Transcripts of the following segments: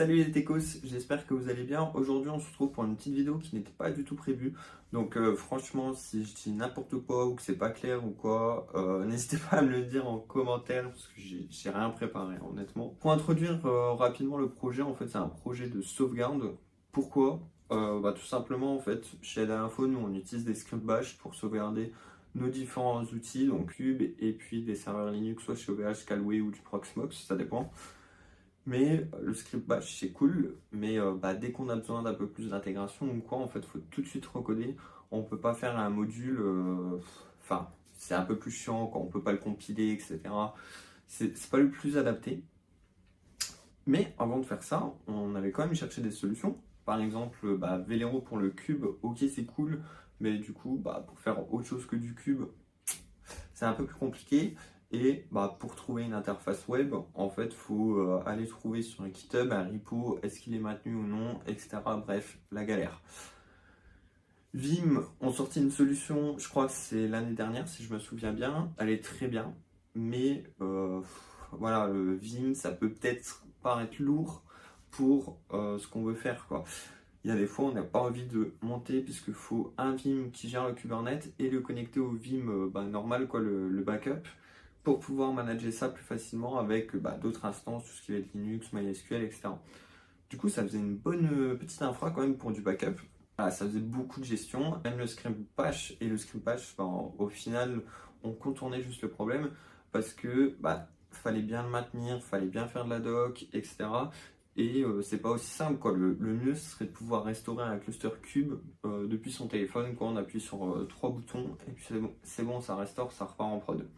Salut les techos, j'espère que vous allez bien. Aujourd'hui, on se retrouve pour une petite vidéo qui n'était pas du tout prévue. Donc, franchement, si je dis n'importe quoi ou que c'est pas clair ou quoi, n'hésitez pas à me le dire en commentaire parce que j'ai rien préparé, honnêtement. Pour introduire rapidement le projet, en fait, c'est un projet de sauvegarde. Pourquoi? Tout simplement, en fait, chez la info, nous, on utilise des script bash pour sauvegarder nos différents outils, donc Cube et puis des serveurs Linux, soit chez OVH, Calway ou du Proxmox, ça dépend. Mais le script bash c'est cool, mais dès qu'on a besoin d'un peu plus d'intégration ou quoi, en fait, faut tout de suite recoder. On peut pas faire un module, enfin, c'est un peu plus chiant quand on peut pas le compiler, etc. C'est pas le plus adapté. Mais avant de faire ça, on avait quand même cherché des solutions. Par exemple, Velero pour le cube, ok, c'est cool, mais du coup, pour faire autre chose que du cube, c'est un peu plus compliqué. Et pour trouver une interface web, en fait, il faut aller trouver sur un GitHub un repo, est-ce qu'il est maintenu ou non, etc. Bref, la galère. Vim ont sorti une solution, je crois que c'est l'année dernière, si je me souviens bien. Elle est très bien, mais voilà, le Vim, ça peut peut-être paraître lourd pour ce qu'on veut faire, quoi. Il y a des fois, on n'a pas envie de monter puisqu'il faut un Vim qui gère le Kubernetes et le connecter au Vim normal, quoi, le backup, pour pouvoir manager ça plus facilement avec d'autres instances, tout ce qui va être Linux, MySQL, etc. Du coup, ça faisait une bonne petite infra quand même pour du backup. Voilà, ça faisait beaucoup de gestion. Même le script bash et le script bash, au final, on contournait juste le problème parce que fallait bien le maintenir, fallait bien faire de la doc, etc. Et c'est pas aussi simple, quoi. Le mieux ce serait de pouvoir restaurer un cluster cube depuis son téléphone, quoi. On appuie sur trois boutons et puis c'est bon, ça restaure, ça repart en prod.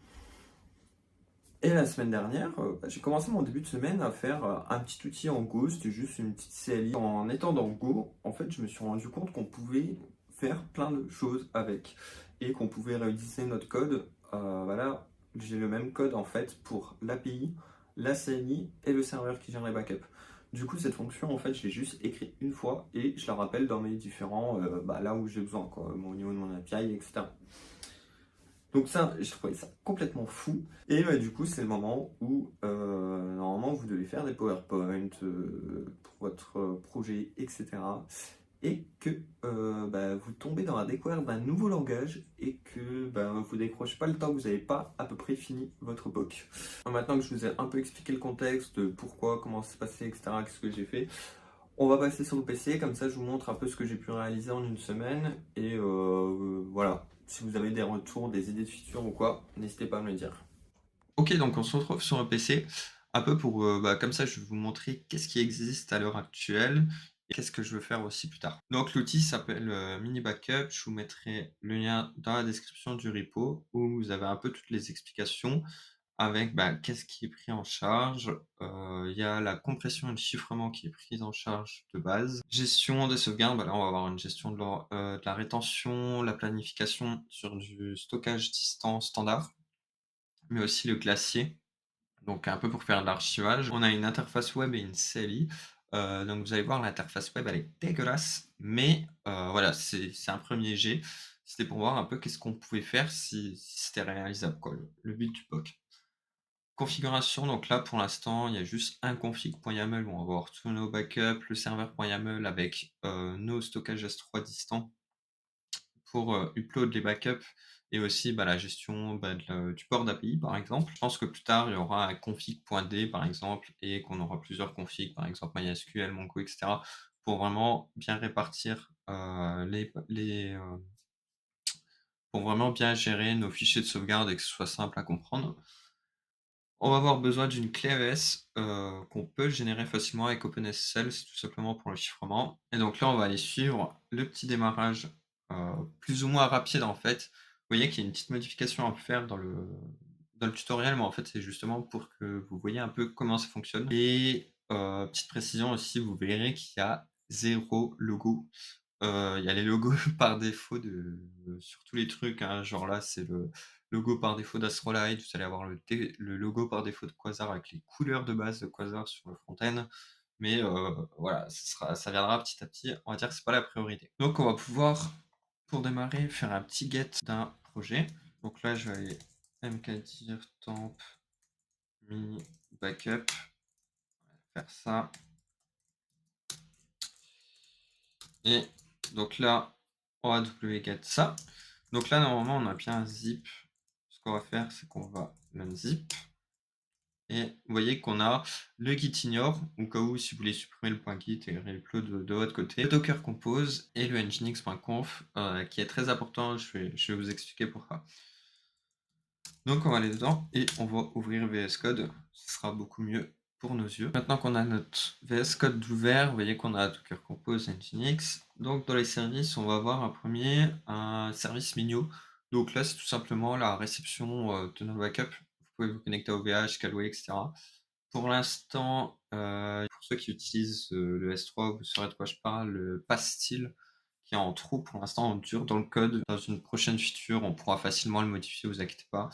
Et la semaine dernière, j'ai commencé mon début de semaine à faire un petit outil en Go, c'était juste une petite CLI. En étant dans Go, en fait, je me suis rendu compte qu'on pouvait faire plein de choses avec et qu'on pouvait réutiliser notre code. Voilà, j'ai le même code en fait pour l'API, la CLI et le serveur qui gère les backups. Du coup, cette fonction, en fait, je l'ai juste écrite une fois et je la rappelle dans mes différents, là où j'ai besoin, quoi, au niveau de mon API, etc. Donc ça, j'ai trouvé ça complètement fou. Et du coup, c'est le moment où normalement vous devez faire des PowerPoint pour votre projet, etc. Et que vous tombez dans la découverte d'un nouveau langage et que vous décrochez pas le temps que vous n'avez pas à peu près fini votre POC. Maintenant que je vous ai un peu expliqué le contexte, pourquoi, comment ça s'est passé, etc., qu'est-ce que j'ai fait, on va passer sur le PC, comme ça je vous montre un peu ce que j'ai pu réaliser en une semaine. Et voilà, si vous avez des retours, des idées de features ou quoi, n'hésitez pas à me le dire. Ok, donc on se retrouve sur le PC, un peu pour, comme ça je vais vous montrer qu'est-ce qui existe à l'heure actuelle et qu'est-ce que je veux faire aussi plus tard. Donc l'outil s'appelle Mini Backup, je vous mettrai le lien dans la description du repo où vous avez un peu toutes les explications avec qu'est-ce qui est pris en charge. Il y a la compression et le chiffrement qui est prise en charge de base. Gestion des sauvegardes, là on va avoir une gestion de la rétention, la planification sur du stockage distant standard, mais aussi le glacier, donc un peu pour faire de l'archivage. On a une interface web et une CLI. Donc vous allez voir, l'interface web elle est dégueulasse, mais voilà, c'est un premier jet. C'était pour voir un peu qu'est-ce qu'on pouvait faire si c'était réalisable, quoi, le but du POC. Configuration, donc là pour l'instant il y a juste un config.yaml où on va avoir tous nos backups, le serveur.yaml avec nos stockages S3 distants pour upload les backups et aussi la gestion du port d'API par exemple. Je pense que plus tard il y aura un config.d par exemple et qu'on aura plusieurs configs, par exemple MySQL, Mongo, etc. pour vraiment bien répartir pour vraiment bien gérer nos fichiers de sauvegarde et que ce soit simple à comprendre. On va avoir besoin d'une clé AES qu'on peut générer facilement avec OpenSSL, c'est tout simplement pour le chiffrement. Et donc là, on va aller suivre le petit démarrage plus ou moins rapide en fait. Vous voyez qu'il y a une petite modification à faire dans le tutoriel, mais en fait, c'est justement pour que vous voyez un peu comment ça fonctionne. Et petite précision aussi, vous verrez qu'il y a 0 logo. Il y a les logos par défaut sur tous les trucs, hein, genre là, c'est le logo par défaut d'Astrolight, vous allez avoir le logo par défaut de Quasar avec les couleurs de base de Quasar sur le front-end. Mais voilà, ça viendra petit à petit. On va dire que c'est pas la priorité. Donc on va pouvoir, pour démarrer, faire un petit get d'un projet. Donc là, je vais aller mkdir temp mini backup. On va faire ça. Et donc là, on va wget ça. Donc là, normalement, on a bien un zip. Ce qu'on va faire, c'est qu'on va l'unzip. Et vous voyez qu'on a le git ignore, au cas où si vous voulez supprimer le point .git et replot de votre côté, le docker compose et le nginx.conf qui est très important, je vais vous expliquer pourquoi. Donc on va aller dedans et on va ouvrir VS Code, ce sera beaucoup mieux pour nos yeux. Maintenant qu'on a notre VS Code ouvert, vous voyez qu'on a Docker Compose, Nginx. Donc dans les services, on va avoir un service Minio. Donc là, c'est tout simplement la réception de nos backups. Vous pouvez vous connecter à OVH, Callaway, etc. Pour l'instant, pour ceux qui utilisent le S3, vous saurez de quoi je parle, le pastil qui est en trou pour l'instant en dur dans le code. Dans une prochaine feature, on pourra facilement le modifier, vous inquiétez pas,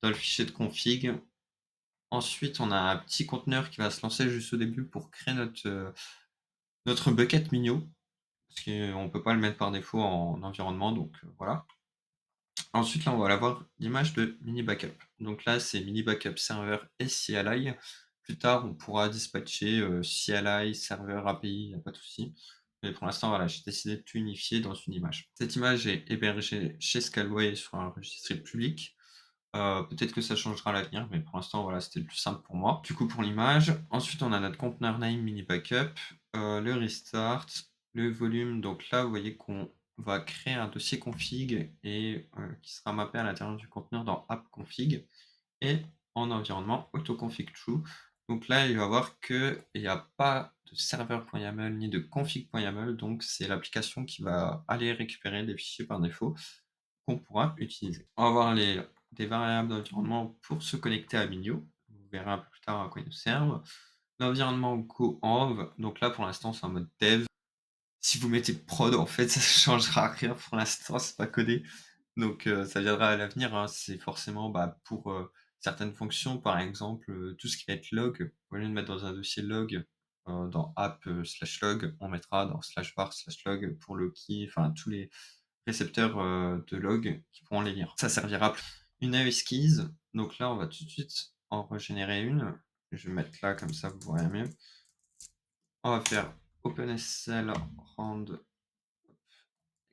dans le fichier de config. Ensuite, on a un petit conteneur qui va se lancer juste au début pour créer notre bucket Minio, parce qu'on ne peut pas le mettre par défaut en environnement, donc voilà. Ensuite, là, on va avoir l'image de mini backup. Donc là, c'est mini backup serveur et CLI. Plus tard, on pourra dispatcher CLI, serveur, API, il n'y a pas de souci. Mais pour l'instant, voilà, j'ai décidé de tout unifier dans une image. Cette image est hébergée chez Scalway sur un registre public. Peut-être que ça changera à l'avenir, mais pour l'instant, voilà, c'était le plus simple pour moi. Du coup, pour l'image. Ensuite, on a notre container name mini backup, le restart, le volume. Donc là, vous voyez qu'on va créer un dossier config et qui sera mappé à l'intérieur du conteneur dans app config et en environnement autoconfig true. Donc là, il va voir qu'il n'y a pas de serveur.yaml ni de config.yaml, donc c'est l'application qui va aller récupérer des fichiers par défaut qu'on pourra utiliser. On va voir des variables d'environnement pour se connecter à Minio. Vous verrez un peu plus tard à quoi ils nous servent. L'environnement goenv, donc là pour l'instant c'est en mode dev. Si vous mettez prod, en fait, ça ne changera rien pour l'instant, c'est pas codé. Donc ça viendra à l'avenir, hein. C'est forcément pour certaines fonctions, par exemple, tout ce qui va être log, au lieu de mettre dans un dossier log, dans app/log, on mettra dans /var/log pour le key, enfin tous les récepteurs de log qui pourront les lire. Ça servira plus. Une AES keys, donc là on va tout de suite en régénérer une. Je vais mettre là comme ça vous voyez mieux. On va faire OpenSSL rand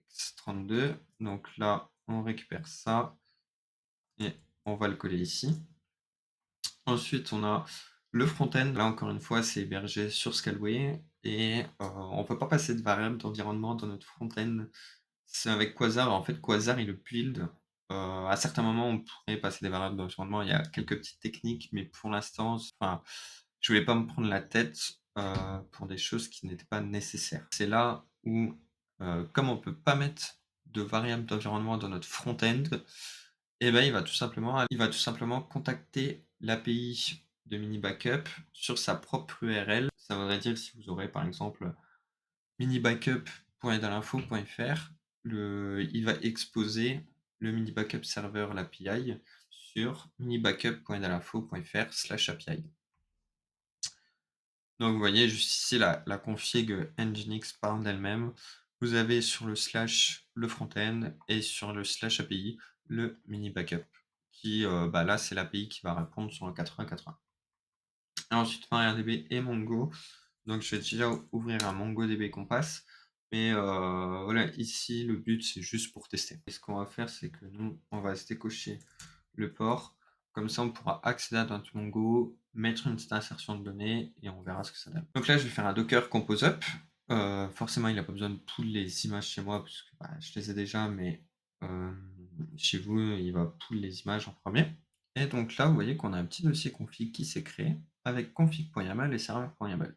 x32. Donc là on récupère ça et on va le coller ici. Ensuite on a le front-end. Là encore une fois c'est hébergé sur Scalway et on ne peut pas passer de variable d'environnement dans notre front-end. C'est avec Quasar. En fait, Quasar, il le build. À certains moments, on pourrait passer des variables d'environnement. Il y a quelques petites techniques, mais pour l'instant, enfin, je voulais pas me prendre la tête pour des choses qui n'étaient pas nécessaires. C'est là où, comme on peut pas mettre de variables d'environnement dans notre front-end, eh ben, il va tout simplement contacter l'API de mini backup sur sa propre URL. Ça voudrait dire si vous aurez par exemple minibackup.edalinfo.fr, il va exposer le mini backup serveur, l'API, sur minibackup.edalinfo.fr/API. Donc vous voyez juste ici la config nginx parle d'elle-même. Vous avez sur le slash le front-end et sur le slash API le mini backup qui là c'est l'API qui va répondre sur le 8080. Et ensuite MariaDB et Mongo. Donc je vais déjà ouvrir un MongoDB Compass. Mais voilà, ici le but c'est juste pour tester. Et ce qu'on va faire, c'est que nous, on va se décocher le port. Comme ça, on pourra accéder à notre Mongo, mettre une petite insertion de données et on verra ce que ça donne. Donc là, je vais faire un Docker Compose Up. Forcément, il n'a pas besoin de toutes les images chez moi parce que je les ai déjà, mais chez vous, il va pull les images en premier. Et donc là, vous voyez qu'on a un petit dossier config qui s'est créé avec config.yaml et serveur.yaml.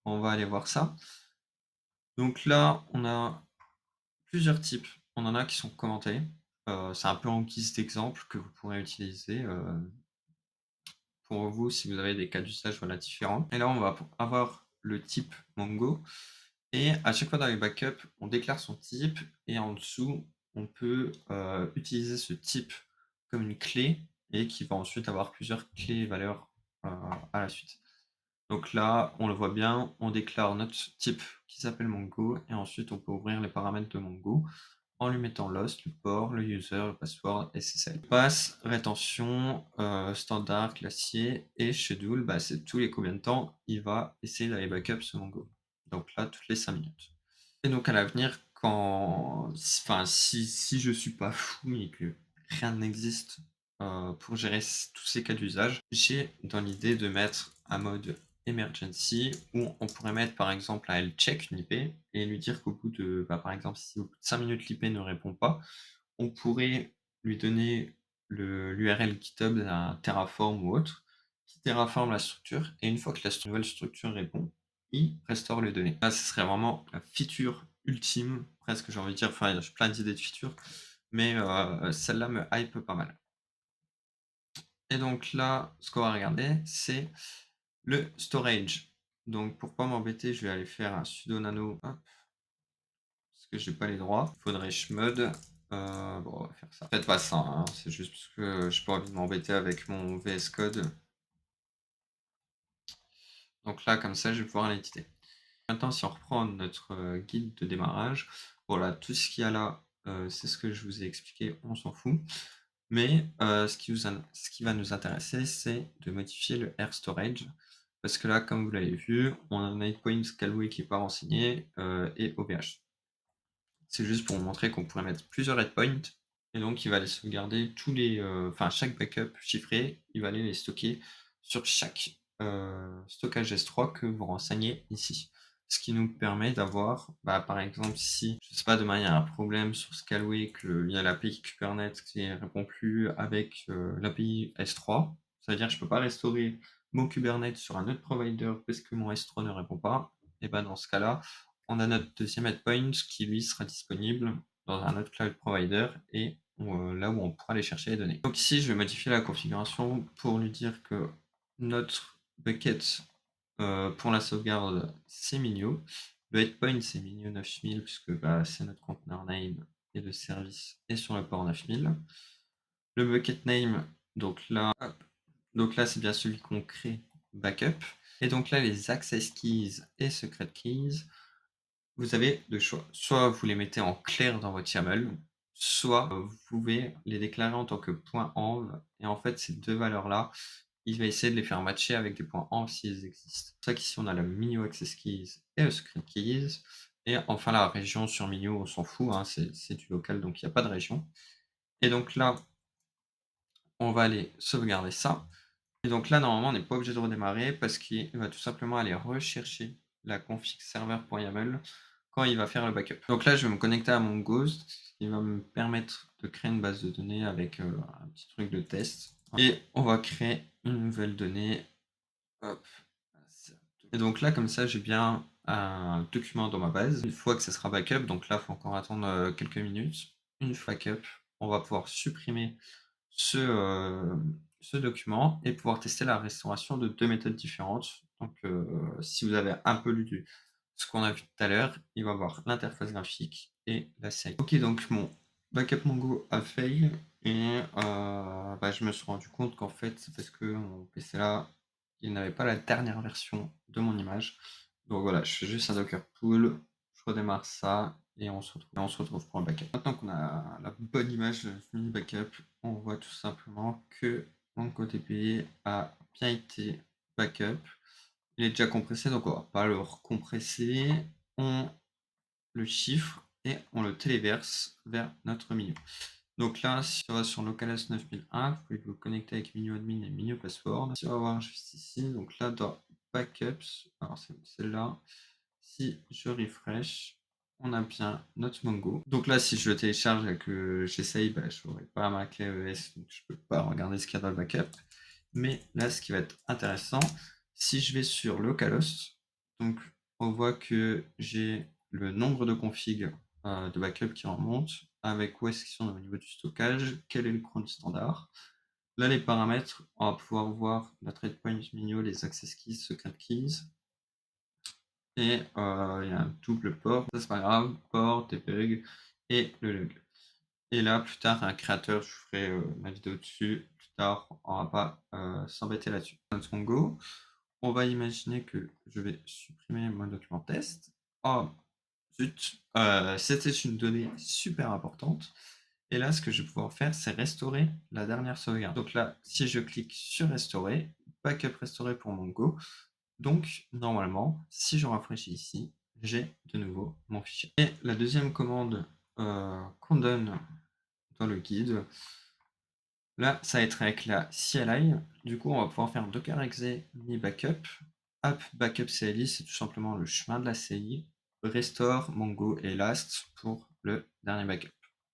On va aller voir ça. Donc là, on a plusieurs types. On en a qui sont commentés. C'est un peu en guise d'exemple que vous pourrez utiliser pour vous si vous avez des cas d'usage différents. Et là, on va avoir le type Mongo. Et à chaque fois dans les backups, on déclare son type et en dessous, on peut utiliser ce type comme une clé et qui va ensuite avoir plusieurs clés et valeurs à la suite. Donc là, on le voit bien, on déclare notre type qui s'appelle Mongo et ensuite on peut ouvrir les paramètres de Mongo en lui mettant l'host, le port, le user, le password, SSL. Pass, rétention, standard, classier et schedule, c'est tous les combien de temps il va essayer d'aller backup ce Mongo. Donc là, toutes les 5 minutes. Et donc à l'avenir, enfin, si je suis pas fou et que rien n'existe pour gérer tous ces cas d'usage, j'ai dans l'idée de mettre un mode emergency où on pourrait mettre par exemple un health check, une IP, et lui dire qu'au bout de, par exemple, si au bout de 5 minutes l'IP ne répond pas, on pourrait lui donner l'URL GitHub d'un Terraform ou autre, qui terraforme la structure, et une fois que la nouvelle structure répond, il restaure les données. Là, ce serait vraiment la feature ultime, presque j'ai envie de dire, enfin j'ai plein d'idées de features, mais celle-là me hype pas mal. Et donc là, ce qu'on va regarder, c'est le storage. Donc pour pas m'embêter, je vais aller faire un sudo nano, hop, parce que j'ai pas les droits. Faudrait chmod. Bon, on va faire ça. Faites pas ça, hein, c'est juste parce que j'ai pas envie de m'embêter avec mon VS Code. Donc là, comme ça, je vais pouvoir l'éditer. Maintenant, si on reprend notre guide de démarrage, voilà, tout ce qu'il y a là, c'est ce que je vous ai expliqué, on s'en fout. Mais ce qui va nous intéresser, c'est de modifier le air storage. Parce que là, comme vous l'avez vu, on a un endpoint Scalway qui n'est pas renseigné et OVH. C'est juste pour vous montrer qu'on pourrait mettre plusieurs endpoints et donc il va les sauvegarder chaque backup chiffré, il va aller les stocker sur chaque stockage S3 que vous renseignez ici. Ce qui nous permet d'avoir, par exemple, si, je sais pas, demain il y a un problème sur Scalway, qu'il y a l'API Kubernetes qui ne répond plus avec l'API S3, ça veut dire que je ne peux pas restaurer mon Kubernetes sur un autre provider parce que mon S3 ne répond pas, et dans ce cas-là, on a notre deuxième endpoint qui lui sera disponible dans un autre cloud provider et là où on pourra aller chercher les données. Donc ici, je vais modifier la configuration pour lui dire que notre bucket pour la sauvegarde, c'est Minio. Le endpoint, c'est Minio 9000 puisque c'est notre container name et le service est sur le port 9000. Le bucket name, donc là, c'est bien celui qu'on crée backup. Et donc là, les access keys et secret keys, vous avez deux choix. Soit vous les mettez en clair dans votre YAML, soit vous pouvez les déclarer en tant que .env. Et en fait, ces deux valeurs-là, il va essayer de les faire matcher avec des points env s'ils existent. C'est pour ça qu'ici, on a la Minio Access Keys et le Script Keys. Et enfin, la région sur Minio, on s'en fout, hein, c'est du local, donc il n'y a pas de région. Et donc là, on va aller sauvegarder ça. Et donc là, normalement, on n'est pas obligé de redémarrer parce qu'il va tout simplement aller rechercher la config server.yaml quand il va faire le backup. Donc là, je vais me connecter à mon Ghost, ce qui va me permettre de créer une base de données avec un petit truc de test. Et on va créer une nouvelle donnée. Hop. Et donc là, comme ça, j'ai bien un document dans ma base. Une fois que ça sera backup, donc là, il faut encore attendre quelques minutes. Une fois backup, on va pouvoir supprimer ce document et pouvoir tester la restauration de deux méthodes différentes. Donc, si vous avez un peu lu ce qu'on a vu tout à l'heure, il va voir l'interface graphique et la CI. Ok, donc mon backup Mongo a fail et je me suis rendu compte qu'en fait, c'est parce que mon PC là, il n'avait pas la dernière version de mon image. Donc voilà, je fais juste un docker pull, je redémarre ça et on se retrouve pour un backup. Maintenant qu'on a la bonne image de mini backup, on voit tout simplement que mon côté payé a bien été backup. Il est déjà compressé, donc on va pas le recompresser. On le chiffre et on le téléverse vers notre Minio. Donc là, si on va sur localhost 9001, vous pouvez vous connecter avec Minio admin et Minio password. Si on va voir juste ici, donc là dans backups, alors c'est celle-là. Si je refresh, on a bien notre Mongo. Donc là, si je le télécharge et que j'essaye, je n'aurai pas ma clé ES, donc je ne peux pas regarder ce qu'il y a dans le backup. Mais là, ce qui va être intéressant, si je vais sur localhost, donc on voit que j'ai le nombre de configs de backup qui remonte, avec où est-ce qu'ils sont au niveau du stockage, quel est le cron standard. Là, les paramètres, on va pouvoir voir la trade point Minio, les access keys, secret keys. Et il y a un double port, ça c'est pas grave, port, debug et le log. Et là, plus tard, un créateur, je ferai ma vidéo dessus. Plus tard, on va pas s'embêter là-dessus. Notre Mongo, on va imaginer que je vais supprimer mon document test. Oh, zut, c'était une donnée super importante. Et là, ce que je vais pouvoir faire, c'est restaurer la dernière sauvegarde. Donc là, si je clique sur restaurer, backup restauré pour Mongo. Donc, normalement, si je rafraîchis ici, j'ai de nouveau mon fichier. Et la deuxième commande qu'on donne dans le guide, là, ça va être avec la CLI. Du coup, on va pouvoir faire docker exe ni backup. App backup CLI, c'est tout simplement le chemin de la CI. Restore, Mongo et last pour le dernier backup.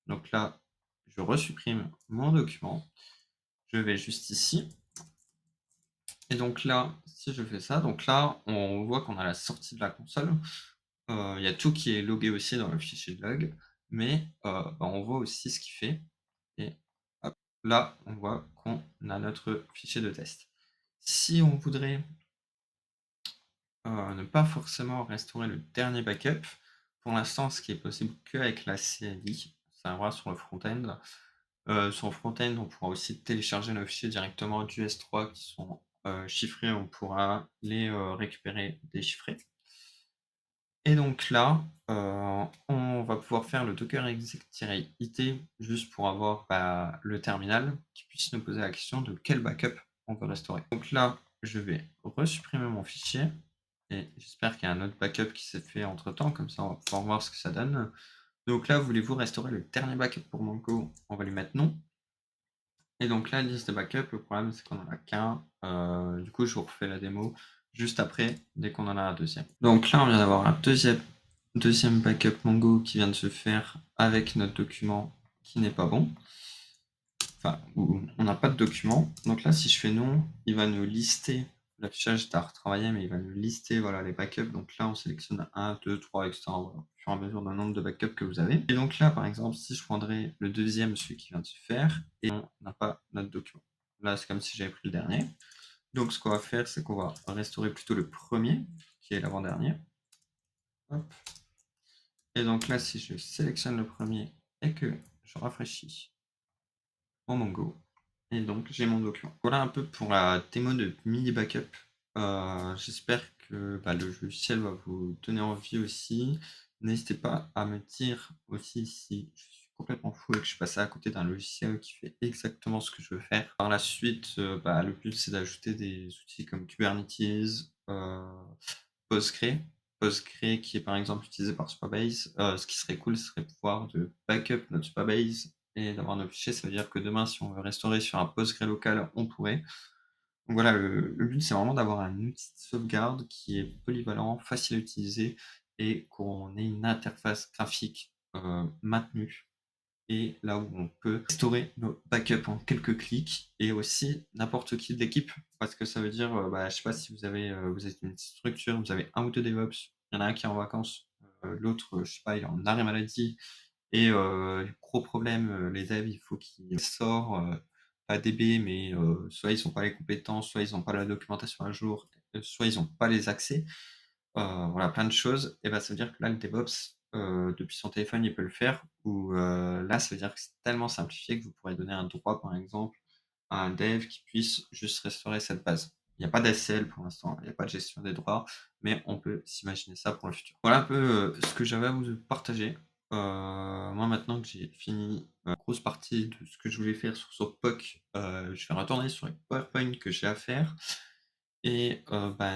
Donc là, je resupprime mon document. Je vais juste ici. Et donc là, si je fais ça, donc là, on voit qu'on a la sortie de la console. Il y a tout qui est logué aussi dans le fichier de log, mais on voit aussi ce qu'il fait. Et hop, là, on voit qu'on a notre fichier de test. Si on voudrait ne pas forcément restaurer le dernier backup, pour l'instant, ce qui est possible qu'avec la CLI, ça va sur le front-end. Sur le front-end, on pourra aussi télécharger nos fichiers directement du S3 qui sont chiffrés, on pourra les récupérer déchiffrés. Et donc là, on va pouvoir faire le docker exec-it juste pour avoir le terminal qui puisse nous poser la question de quel backup on veut restaurer. Donc là, je vais resupprimer mon fichier et j'espère qu'il y a un autre backup qui s'est fait entre temps, comme ça on va pouvoir voir ce que ça donne. Donc là, voulez-vous restaurer le dernier backup pour Mongo? On va lui mettre non. Et donc là, liste de backup, le problème c'est qu'on en a qu'un. Du coup, je vous refais la démo juste après, dès qu'on en a un deuxième. Donc là, on vient d'avoir un deuxième backup Mongo qui vient de se faire avec notre document qui n'est pas bon. Enfin, on n'a pas de document. Donc là, si je fais non, il va nous lister l'affichage d'art retravaillé, mais il va nous lister voilà, les backups. Donc là, on sélectionne 1, 2, 3, etc. Voilà, au fur et à mesure du nombre de backups que vous avez. Et donc là, par exemple, si je prendrais le deuxième, celui qui vient de se faire, et on n'a pas notre document. Là, c'est comme si j'avais pris le dernier. Donc ce qu'on va faire, c'est qu'on va restaurer plutôt le premier, qui est l'avant-dernier. Hop. Et donc là, si je sélectionne le premier et que je rafraîchis mon Mongo, et donc j'ai mon document. Voilà un peu pour la démo de mini backup. J'espère que le logiciel va vous donner envie aussi. N'hésitez pas à me dire aussi si je suis complètement fou et que je suis passé à côté d'un logiciel qui fait exactement ce que je veux faire. Par la suite, le but c'est d'ajouter des outils comme Kubernetes, Postgre qui est par exemple utilisé par Supabase. Ce qui serait cool, ce serait pouvoir de backup notre Supabase et d'avoir nos fichiers. Ça veut dire que demain, si on veut restaurer sur un Postgre local, on pourrait. Donc voilà, le but c'est vraiment d'avoir un outil de sauvegarde qui est polyvalent, facile à utiliser et qu'on ait une interface graphique maintenue. Et là où on peut restaurer nos backups en quelques clics et aussi n'importe qui de l'équipe, parce que ça veut dire, je sais pas si vous êtes une structure, vous avez un ou deux DevOps, il y en a un qui est en vacances, l'autre, je sais pas, il est en arrêt maladie et gros problème, les devs, il faut qu'ils sortent, pas DB, mais soit ils n'ont pas les compétences, soit ils n'ont pas la documentation à jour, soit ils n'ont pas les accès. Voilà, plein de choses. Et ça veut dire que là, le DevOps, depuis son téléphone, il peut le faire. Ou là, ça veut dire que c'est tellement simplifié que vous pourrez donner un droit, par exemple, à un dev qui puisse juste restaurer cette base. Il n'y a pas d'ACL pour l'instant, il n'y a pas de gestion des droits, mais on peut s'imaginer ça pour le futur. Voilà un peu ce que j'avais à vous partager. Moi, maintenant que j'ai fini une grosse partie de ce que je voulais faire sur POC, je vais retourner sur les PowerPoint que j'ai à faire. Et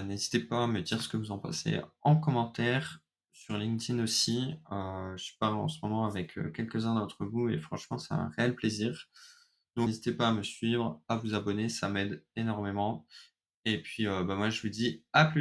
n'hésitez pas à me dire ce que vous en pensez en commentaire, sur LinkedIn aussi. Je parle en ce moment avec quelques-uns d'entre vous et franchement, c'est un réel plaisir. Donc n'hésitez pas à me suivre, à vous abonner, ça m'aide énormément. Et puis moi, je vous dis à plus.